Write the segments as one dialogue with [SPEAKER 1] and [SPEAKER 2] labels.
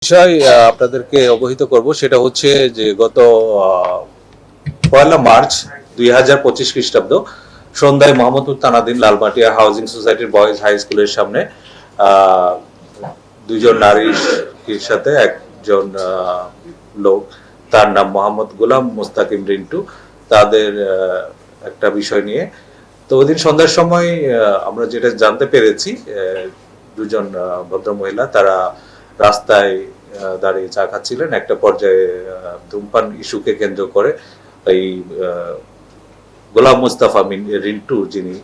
[SPEAKER 1] বিষয় আপনাদেরকে অবহিত করব সেটা হচ্ছে যে গত 1 মার্চ 2025 খ্রিস্টাব্দ সন্ধ্যায় মোহাম্মদপুর থানাধীন লালমাটিয়া হাউজিং সোসাইটির বয়েজ হাই স্কুলের সামনে দুইজন নারীর সাথে একজন লোক, তার নাম মোহাম্মদ গোলাম মোস্তাকিম রিন্টু, তাদের একটা বিষয় নিয়ে। তো ওই দিন সন্ধ্যার সময় আমরা যেটা জানতে পেরেছি, দুজন ভদ্রমহিলা তারা রাস্তায় দাঁড়িয়ে চা খাচ্ছিলেন। একটা পর্যায়ে ধূমপান ইস্যুকে কেন্দ্র করে এই গোলাম মুস্তাফা রিন্টু যিনি,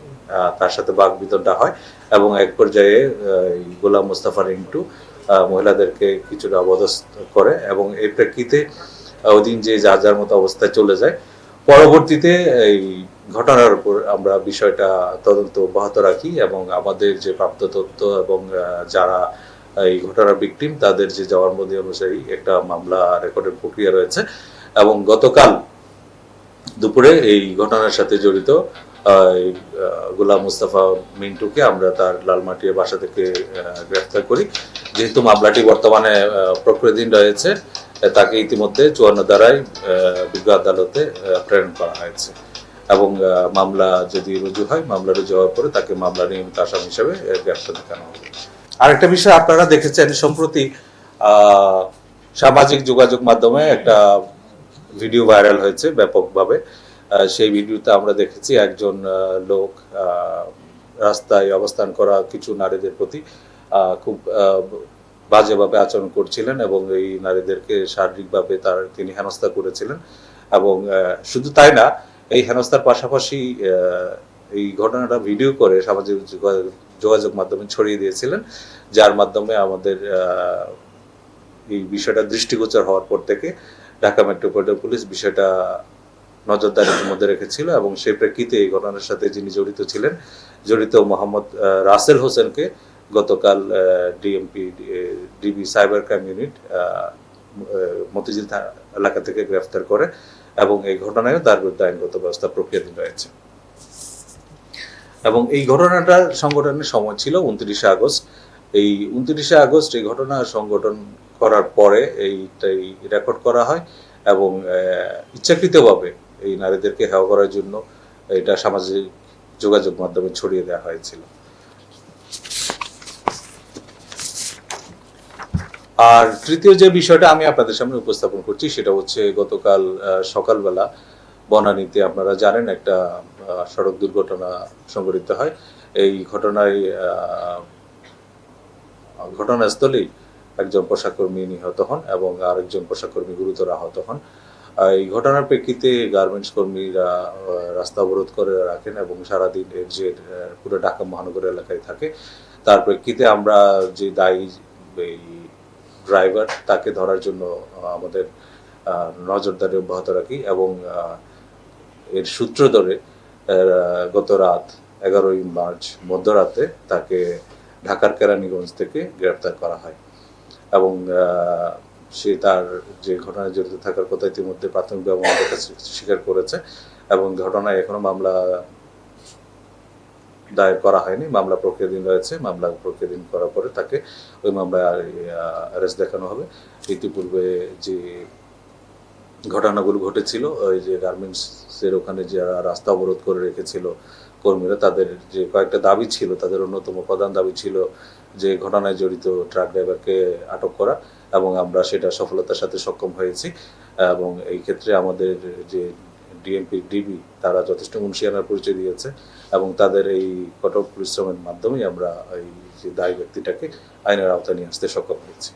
[SPEAKER 1] তার সাথে বাকবিতণ্ডা হয় এবং এক পর্যায়ে গোলাম মুস্তাফা রিন্টু মহিলাদেরকে কিছুটা অবদস্থ করে এবং এই প্রেক্ষিতে ওদিন যে যার যার মতো অবস্থায় চলে যায়। পরবর্তীতে এই ঘটনার উপর আমরা বিষয়টা তদন্ত অব্যাহত রাখি এবং আমাদের যে প্রাপ্ত তথ্য এবং যারা এই ঘটনার ভিকটিম তাদের যে জবানবন্দি অনুযায়ী একটা মামলা রেকর্ডের প্রক্রিয়া রয়েছে এবং গতকাল দুপুরে এই ঘটনার সাথে জড়িত গোলাম মুস্তাফা মিন্টুকে আমরা তার লালমাটিয়া বাসা থেকে গ্রেফতার করি। যেহেতু মামলাটি বর্তমানে প্রক্রিয়াধীন রয়েছে, তাকে ইতিমধ্যে 54 ধারায় বিজ্ঞ আদালতে প্রেরণ করা হয়েছে এবং মামলা যদি রুজু হয়, মামলা রুজু হওয়ার পরে তাকে মামলা নিয়মিত আসামি হিসেবে গ্রেফতার দেখানো হবে। আরেকটা বিষয় আপনারা দেখেছেন, সম্প্রতি সামাজিক যোগাযোগ মাধ্যমে একটা ভিডিও ভাইরাল হয়েছে ব্যাপকভাবে। সেই ভিডিওতে আমরা দেখেছি একজন লোক রাস্তায় অবস্থান করা কিছু নারীদের প্রতি খুব বাজেভাবে আচরণ করছিলেন এবং এই নারীদেরকে শারীরিকভাবে তিনি হেনস্থা করেছিলেন এবং শুধু তাই না, এই হেনস্থার পাশাপাশি এই ঘটনাটা ভিডিও করে সামাজিক যোগাযোগ মাধ্যমে ছড়িয়ে দিয়েছিলেন, যার মাধ্যমে আমাদের এই বিষয়টা দৃষ্টিগোচর হওয়ার পর থেকে ঢাকা মেট্রোপলিটন পুলিশ বিষয়টা নজরদারির মধ্যে রেখেছিল এবং সেই প্রেক্ষিতে এই ঘটনার সাথে যিনি জড়িত মোহাম্মদ রাসেল হোসেনকে গতকাল DB cyber crime unit Motijheel এলাকা থেকে গ্রেফতার করে এবং এই ঘটনায়ও তার বিরুদ্ধে আইনগত ব্যবস্থা প্রক্রিয়াধীন রয়েছে। এবং এই ঘটনাটার সংগঠনের সময় ছিল 29শে আগস্ট। এই 29শে আগস্ট এই ঘটনা সংগঠন করার পরে এইটাই রেকর্ড করা হয় এবং ইচ্ছাকৃতভাবে এই নারীদেরকে হেয় করার জন্য এটা সামাজিক যোগাযোগ মাধ্যমে ছড়িয়ে দেওয়া হয়েছিল। আর তৃতীয় যে বিষয়টা আমি আপনাদের সামনে উপস্থাপন করছি সেটা হচ্ছে গতকাল সকালবেলা বনানীতে আপনারা জানেন একটা সড়ক দুর্ঘটনা সংঘটিত হয়। এই ঘটনাস্থলেই একজন পোশাককর্মী নিহত হন এবং আরেকজন পোশাককর্মী গুরুতর আহত হন। এই ঘটনার প্রেক্ষিতে গার্মেন্টস কর্মীরা রাস্তা অবরোধ করে রাখেন এবং সারাদিন এর পুরো ঢাকা মহানগর এলাকায় থাকে। তার প্রেক্ষিতে আমরা যে দায়ী এই ড্রাইভার তাকে ধরার জন্য আমাদের নজরদারি অব্যাহত রাখি এবং এর সূত্র ধরে গত রাত 11ই মার্চ মধ্যরাতে তাকে ঢাকার কেরানীগঞ্জ থেকে গ্রেফতার করা হয় এবং সে তার যে ঘটনায় জড়িত থাকার কথা ইতিমধ্যে প্রাথমিকভাবে আমাদের কাছে স্বীকার করেছে এবং ঘটনায় এখনো মামলা দায়ের করা হয়নি, মামলা প্রক্রিয়াধীন রয়েছে। মামলা প্রক্রিয়াধীন করার পরে তাকে ওই মামলায় অ্যারেস্ট দেখানো হবে। ইতিপূর্বে যে ঘটনাগুলো ঘটেছিল, ওই যে গার্মেন্টসের ওখানে যারা রাস্তা অবরোধ করে রেখেছিল কর্মীরা, তাদের যে কয়েকটা দাবি ছিল, তাদের অন্যতম প্রধান দাবি ছিল যে ঘটনায় জড়িত ট্রাক ড্রাইভারকে আটক করা এবং আমরা সেটা সফলতার সাথে সক্ষম হয়েছি এবং এই ক্ষেত্রে আমাদের যে ডিবি তারা যথেষ্ট হুঁশিয়ানার পরিচয় দিয়েছে এবং তাদের এই কঠোর পরিশ্রমের মাধ্যমেই আমরা এই যে দায়ী ব্যক্তিটাকে আইনের আওতায় নিয়ে আসতে সক্ষম হয়েছি।